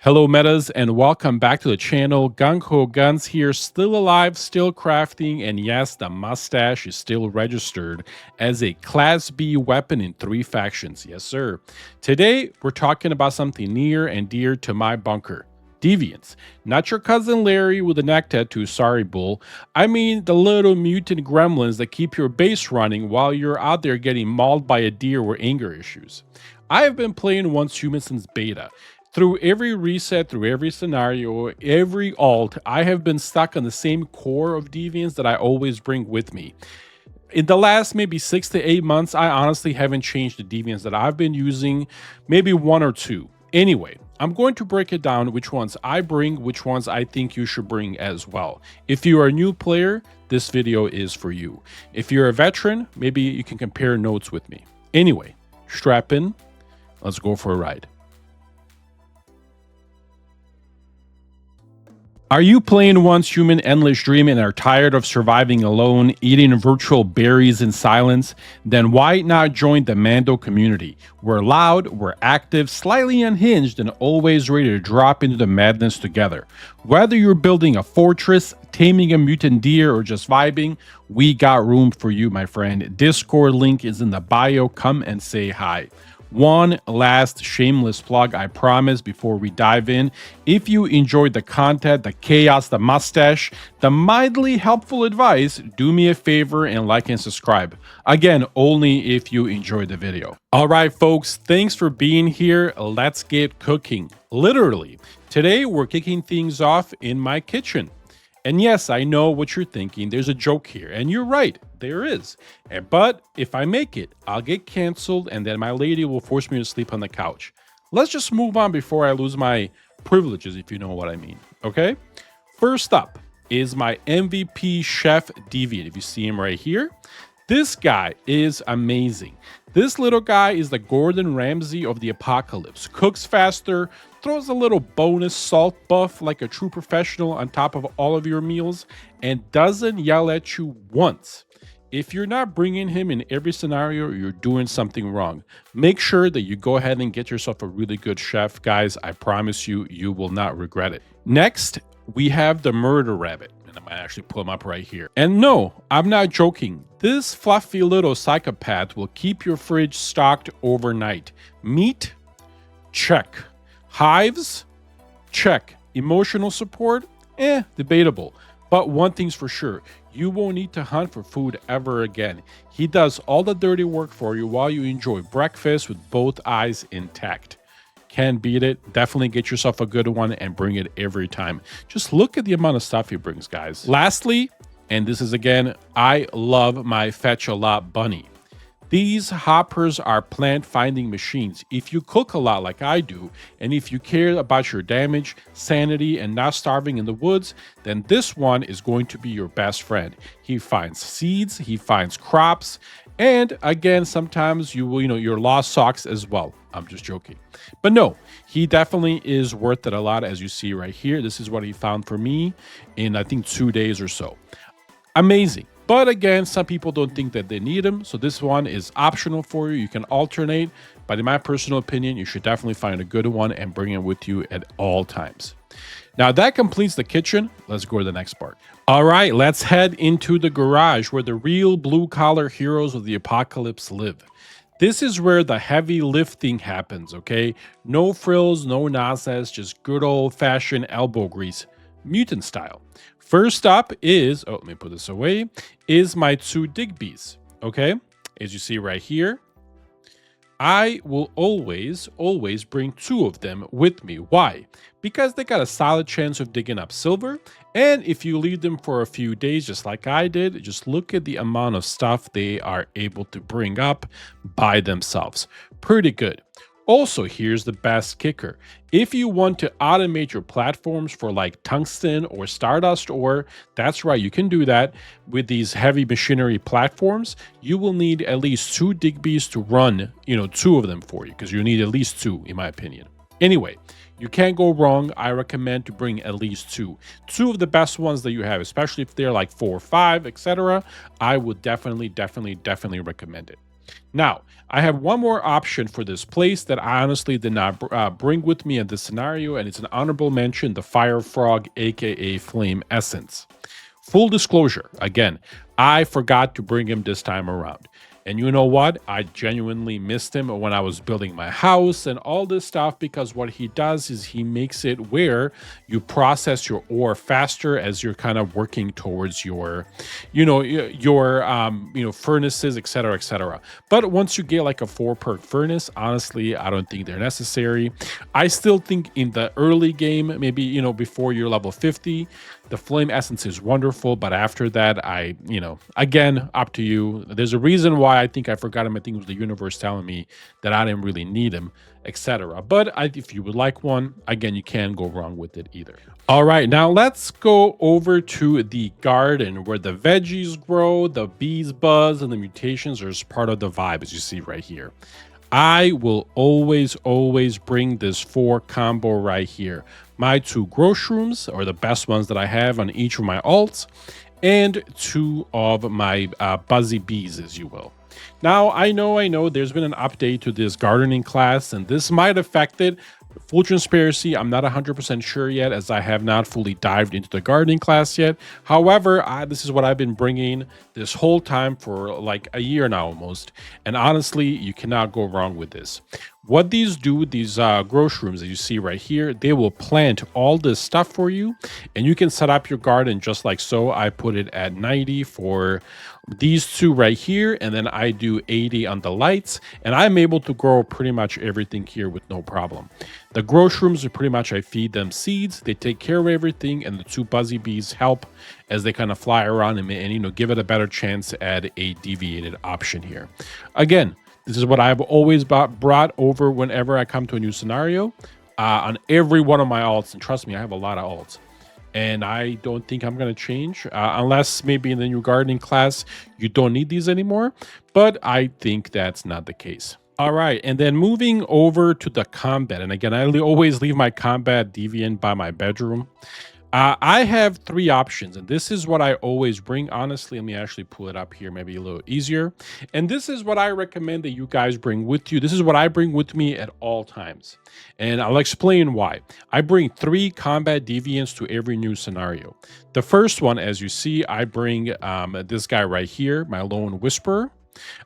Hello, Metas, and welcome back to the channel. Gung Ho Guns here, still alive, still crafting, and yes, the mustache is still registered as a Class B weapon in 3 factions. Yes, sir. Today, we're talking about something near and dear to my bunker. Deviants. Not your cousin Larry with a neck tattoo, sorry, bull. I mean the little mutant gremlins that keep your base running while you're out there getting mauled by a deer with anger issues. I have been playing Once Human since beta. Through every reset, through every scenario, every alt, I have been stuck on the same core of deviants that I always bring with me. In the last maybe 6 to 8 months, I honestly haven't changed the deviants that I've been using, maybe 1 or 2. Anyway, I'm going to break it down which ones I bring, which ones I think you should bring as well. If you are a new player, this video is for you. If you're a veteran, maybe you can compare notes with me. Anyway, strap in, let's go for a ride. Are you playing Once Human Endless Dream and are tired of surviving alone, eating virtual berries in silence? Then why not join the Mando community? We're loud, we're active, slightly unhinged, and always ready to drop into the madness together. Whether you're building a fortress, taming a mutant deer, or just vibing, we got room for you, my friend. Discord link is in the bio. Come and say hi. One last shameless plug, I promise, before we dive in. If you enjoyed the content, the chaos, the mustache, the mildly helpful advice, do me a favor and like and subscribe. Again, only if you enjoyed the video. All right, folks, thanks for being here. Let's get cooking. Literally, today we're kicking things off in my kitchen. And yes, I know what you're thinking. There's a joke here. And you're right, there is. But if I make it, I'll get canceled and then my lady will force me to sleep on the couch. Let's just move on before I lose my privileges, if you know what I mean. Okay? First up is my MVP Chef Deviant. If you see him right here. This guy is amazing. This little guy is the Gordon Ramsay of the apocalypse. Cooks faster, throws a little bonus salt buff like a true professional on top of all of your meals, and doesn't yell at you once. If you're not bringing him in every scenario, you're doing something wrong. Make sure that you go ahead and get yourself a really good chef, guys. I promise you, you will not regret it. Next, we have the Murder Rabbit. I might actually pull him up right here. And no, I'm not joking. This fluffy little psychopath will keep your fridge stocked overnight. Meat? Check. Hives? Check. Emotional support? Debatable. But one thing's for sure, you won't need to hunt for food ever again. He does all the dirty work for you while you enjoy breakfast with both eyes intact. Can't beat it. Definitely get yourself a good one and bring it every time. Just look at the amount of stuff he brings, guys. Lastly, and this is again, I love my Fetch a Lot bunny. These hoppers are plant finding machines. If you cook a lot like I do, and if you care about your damage, sanity, and not starving in the woods, then this one is going to be your best friend. He finds seeds, he finds crops, and again, sometimes you will, your lost socks as well. I'm just joking. But no, he definitely is worth it a lot, as you see right here. This is what he found for me in, I think, 2 days or so. Amazing. But again, some people don't think that they need him. So this one is optional for you. You can alternate. But in my personal opinion, you should definitely find a good one and bring it with you at all times. Now that completes the kitchen. Let's go to the next part. All right, let's head into the garage where the real blue-collar heroes of the apocalypse live. This is where the heavy lifting happens, okay? No frills, no nonsense, just good old-fashioned elbow grease, mutant style. First up is, let me put this away, is my 2 Digbees, okay? As you see right here, I will always bring 2 of them with me. Why? Because they got a solid chance of digging up silver, and if you leave them for a few days, just like I did, just look at the amount of stuff they are able to bring up by themselves. Pretty good. Also, here's the best kicker. If you want to automate your platforms for like tungsten or stardust ore, that's right, you can do that with these heavy machinery platforms. You will need at least 2 Digbees to run, 2 of them for you, because you need at least 2, in my opinion. Anyway, you can't go wrong. I recommend to bring at least 2. 2 of the best ones that you have, especially if they're like 4 or 5, etc. I would definitely recommend it. Now, I have one more option for this place that I honestly did not bring with me in this scenario, and it's an honorable mention, the Fire Frog, aka Flame Essence. Full disclosure, again, I forgot to bring him this time around. And you know what? I genuinely missed him when I was building my house and all this stuff, because what he does is he makes it where you process your ore faster as you're kind of working towards your, furnaces, etc., etc. But once you get like a 4 per furnace, honestly, I don't think they're necessary. I still think in the early game, maybe, before you're level 50, the flame essence is wonderful, but after that, again, up to you. There's a reason why I think I forgot him. I think it was the universe telling me that I didn't really need him, etc. But if you would like one, again, you can't go wrong with it either. All right, now let's go over to the garden where the veggies grow, the bees buzz, and the mutations are part of the vibe, as you see right here. I will always bring this 4 combo right here. My 2 grow shrooms are the best ones that I have on each of my alts, and 2 of my buzzy bees, as you will. Now, I know there's been an update to this gardening class, and this might affect it. Full transparency, I'm not 100% sure yet, as I have not fully dived into the gardening class yet. However, this is what I've been bringing this whole time for like a year now almost. And honestly, you cannot go wrong with this. What these do, these grow shrooms that you see right here, they will plant all this stuff for you, and you can set up your garden just like so. I put it at 90 for these 2 right here, and then I do 80 on the lights, and I'm able to grow pretty much everything here with no problem. The grow shrooms are pretty much, I feed them seeds, they take care of everything, and the 2 buzzy bees help as they kind of fly around and give it a better chance to add a deviated option here. Again, this is what I've always brought over whenever I come to a new scenario on every one of my alts. And trust me, I have a lot of alts. And I don't think I'm going to change unless maybe in the new gardening class, you don't need these anymore. But I think that's not the case. All right. And then moving over to the combat. And again, I always leave my combat deviant by my bedroom. I have 3 options, and this is what I always bring. Honestly, let me actually pull it up here, maybe a little easier. And this is what I recommend that you guys bring with you. This is what I bring with me at all times. And I'll explain why. I bring 3 combat deviants to every new scenario. The first one, as you see, I bring this guy right here, my Lone Whisperer.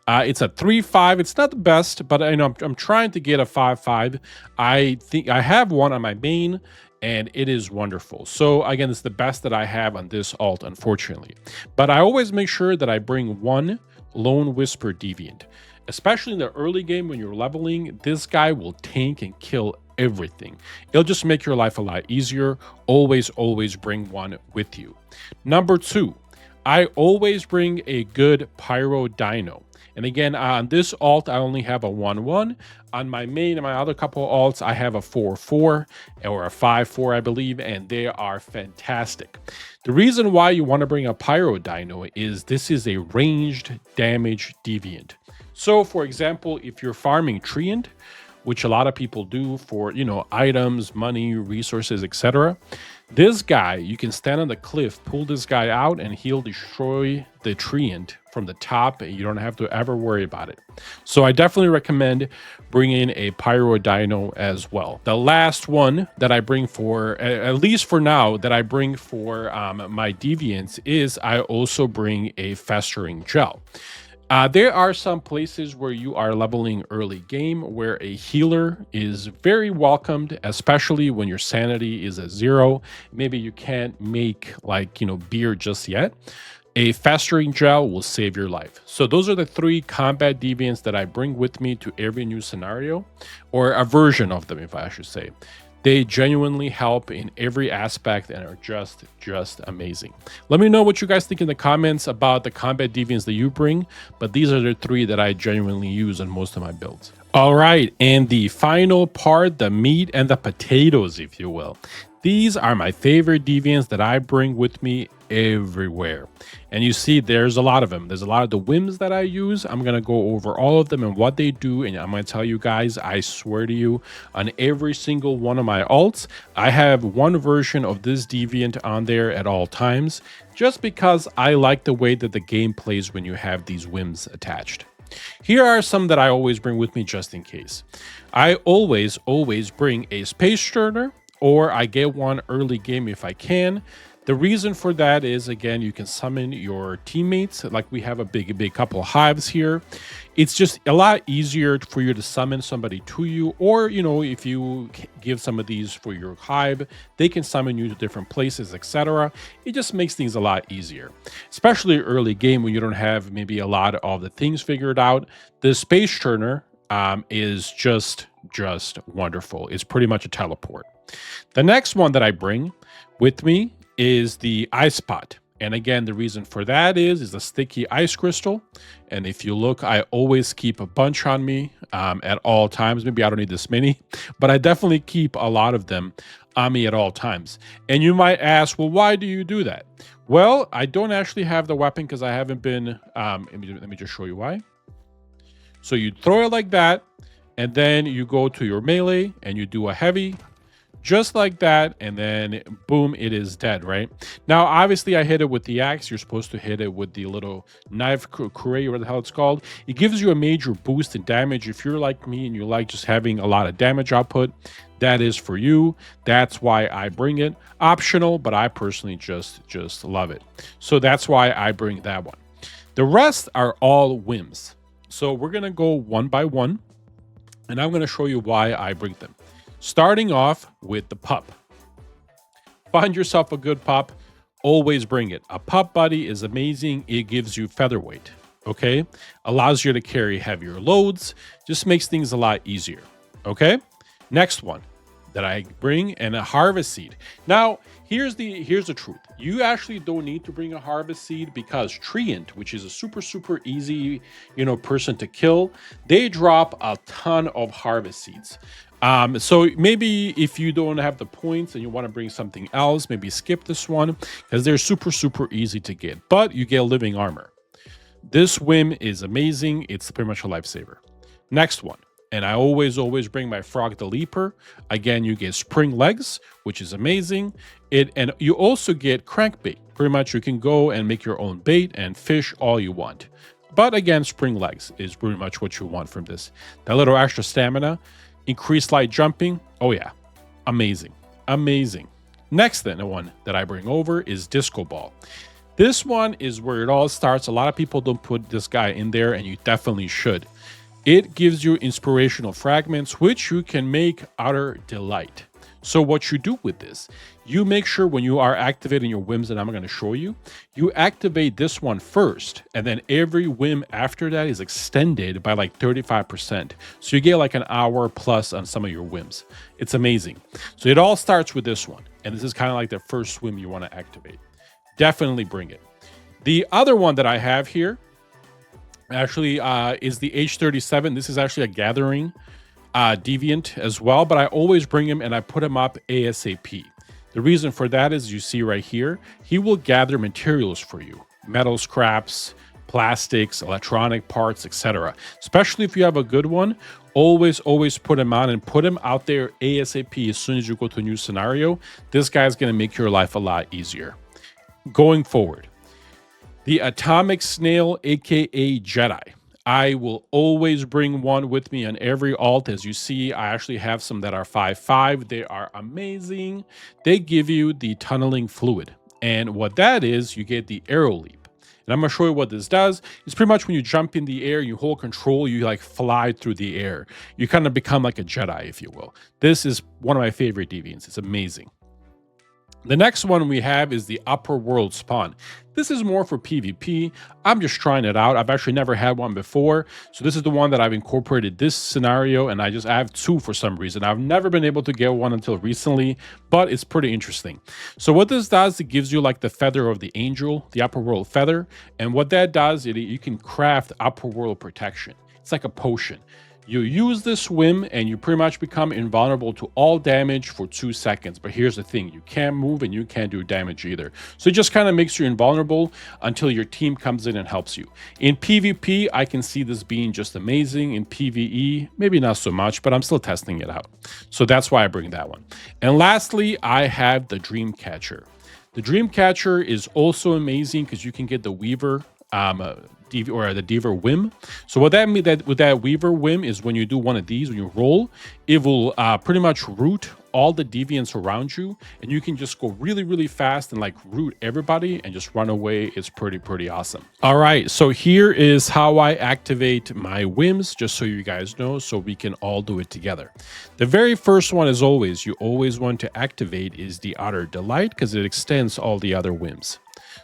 It's a 3/5. It's not the best, but I'm trying to get a 5/5. I think I have one on my main, and it is wonderful. So again, it's the best that I have on this alt, unfortunately. But I always make sure that I bring 1 Lone Whisper deviant. Especially in the early game when you're leveling, this guy will tank and kill everything. It'll just make your life a lot easier. Always bring 1 with you. Number 2, I always bring a good Pyro Dino. And again, on this alt, I only have a 1/1. On my main and my other couple alts, I have a 4/4 or a 5/4, I believe, and they are fantastic. The reason why you want to bring a Pyro Dino is this is a ranged damage deviant. So, for example, if you're farming Treant, which a lot of people do for, items, money, resources, etc., this guy, you can stand on the cliff, pull this guy out, and he'll destroy the Treant from the top, and you don't have to ever worry about it. So I definitely recommend bringing a Pyro Dino as well. The last one that I bring for, at least for now, that I bring for my deviants is I also bring a Festering Gel. There are some places where you are leveling early game where a healer is very welcomed, especially when your sanity is at 0. Maybe you can't make beer just yet. A Festering Gel will save your life. So those are the 3 combat deviants that I bring with me to every new scenario, or a version of them, if I should say. They genuinely help in every aspect and are just amazing. Let me know what you guys think in the comments about the combat deviants that you bring, but these are the 3 that I genuinely use on most of my builds. All right, and the final part, the meat and the potatoes, if you will. These are my favorite deviants that I bring with me everywhere. And you see, there's a lot of them. There's a lot of the whims that I use. I'm going to go over all of them and what they do. And I'm going to tell you guys, I swear to you, on every single one of my alts, I have one version of this deviant on there at all times, just because I like the way that the game plays when you have these whims attached. Here are some that I always bring with me just in case. I always bring a Space Turner, or I get one early game if I can. The reason for that is, again, you can summon your teammates. Like we have a big couple of hives here. It's just a lot easier for you to summon somebody to you, or, if you give some of these for your hive, they can summon you to different places, etc. It just makes things a lot easier, especially early game when you don't have maybe a lot of the things figured out. The Space Turner is just wonderful. It's pretty much a teleport. The next one that I bring with me is the ice pot. And again, the reason for that is the sticky ice crystal. And if you look, I always keep a bunch on me at all times. Maybe I don't need this many, but I definitely keep a lot of them on me at all times. And you might ask, well, why do you do that? Well, I don't actually have the weapon because I haven't been, let me just show you why. So you throw it like that, and then you go to your melee and you do a heavy, just like that, and then boom, it is dead, right? Now, obviously, I hit it with the axe. You're supposed to hit it with the little knife curry, or what the hell it's called. It gives you a major boost in damage. If you're like me and you like just having a lot of damage output, that is for you. That's why I bring it. Optional, but I personally just love it. So that's why I bring that one. The rest are all whims. So we're going to go one by one, and I'm going to show you why I bring them. Starting off with the pup. Find yourself a good pup. Always bring it. A pup buddy is amazing. It gives you featherweight, okay? Allows you to carry heavier loads. Just makes things a lot easier, okay? Next one that I bring, and a harvest seed. Now, here's the truth. You actually don't need to bring a harvest seed because Treant, which is a super easy, person to kill, they drop a ton of harvest seeds. So maybe if you don't have the points and you want to bring something else, maybe skip this one because they're super easy to get, but you get living armor. This whim is amazing. It's pretty much a lifesaver. Next one. And I always bring my Frog the Leaper. Again, you get spring legs, which is amazing. And you also get crankbait. Pretty much you can go and make your own bait and fish all you want. But again, spring legs is pretty much what you want from this. That little extra stamina, increased light jumping. Oh yeah, amazing. Next then, the one that I bring over is Disco Ball. This one is where it all starts. A lot of people don't put this guy in there, and you definitely should. It gives you inspirational fragments, which you can make utter delight. So what you do with this, you make sure when you are activating your whims that I'm going to show you, you activate this one first, and then every whim after that is extended by like 35%. So you get like an hour plus on some of your whims. It's amazing. So it all starts with this one, and this is kind of like the first whim you want to activate. Definitely bring it. The other one that I have here actually is the H37. This is actually a gathering deviant as well, but I always bring him and I put him up ASAP. The reason for that is, you see right here, he will gather materials for you. Metal scraps, plastics, electronic parts, etc. Especially if you have a good one, always put him on and put him out there ASAP as soon as you go to a new scenario. This guy's going to make your life a lot easier. Going forward, the Atomic Snail, aka Jedi. I will always bring one with me on every alt. As you see, I actually have some that are 5/5. They are amazing. They give you the tunneling fluid. And what that is, you get the arrow leap. And I'm going to show you what this does. It's pretty much when you jump in the air, you hold control, you like fly through the air. You kind of become like a Jedi, if you will. This is one of my favorite deviants. It's amazing. The next one we have is the Upper World Spawn. This is more for PvP. I'm just trying it out. I've actually never had one before. So this is the one that I've incorporated this scenario, and I have two for some reason. I've never been able to get one until recently, but it's pretty interesting. So what this does, it gives you like the feather of the angel, the Upper World feather. And what that does, you can craft Upper World protection. It's like a potion. You use this whim and you pretty much become invulnerable to all damage for 2 seconds. But here's the thing, you can't move and you can't do damage either. So it just kind of makes you invulnerable until your team comes in and helps you. In PvP, I can see this being just amazing. In PvE, maybe not so much, but I'm still testing it out. So that's why I bring that one. And lastly, I have the Dreamcatcher. The Dreamcatcher is also amazing because you can get the Weaver the Deaver Whim. So what that means that with that Weaver Whim is when you do one of these, when you roll, it will pretty much root all the deviants around you, and you can just go really, really fast and like root everybody and just run away. It's pretty awesome. All right, so here is how I activate my whims, just so you guys know, so we can all do it together. The very first one, as always, you always want to activate is the Utter Delight, because it extends all the other whims.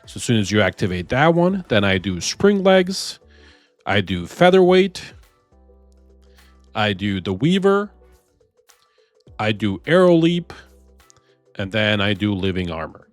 So as soon as you activate that one, then I do Spring Legs, I do Featherweight, I do the Weaver, I do Arrow Leap, and then I do Living Armor.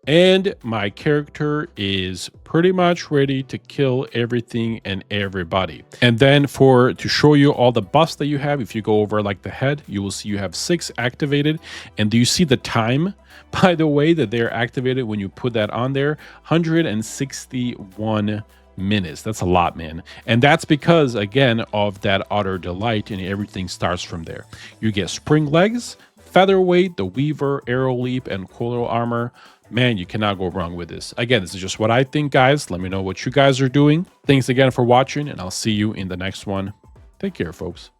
And my character is pretty much ready to kill everything and everybody. And then to show you all the buffs that you have, if you go over like the head, you will see you have 6 activated. And do you see the time, by the way, that they're activated when you put that on there? 161 minutes. That's a lot, man. And that's because, again, of that Utter Delight, and everything starts from there. You get Spring Legs, Featherweight, the Weaver, Arrow Leap, and Coral Armor. Man, you cannot go wrong with this. Again, this is just what I think, guys. Let me know what you guys are doing. Thanks again for watching, and I'll see you in the next one. Take care, folks.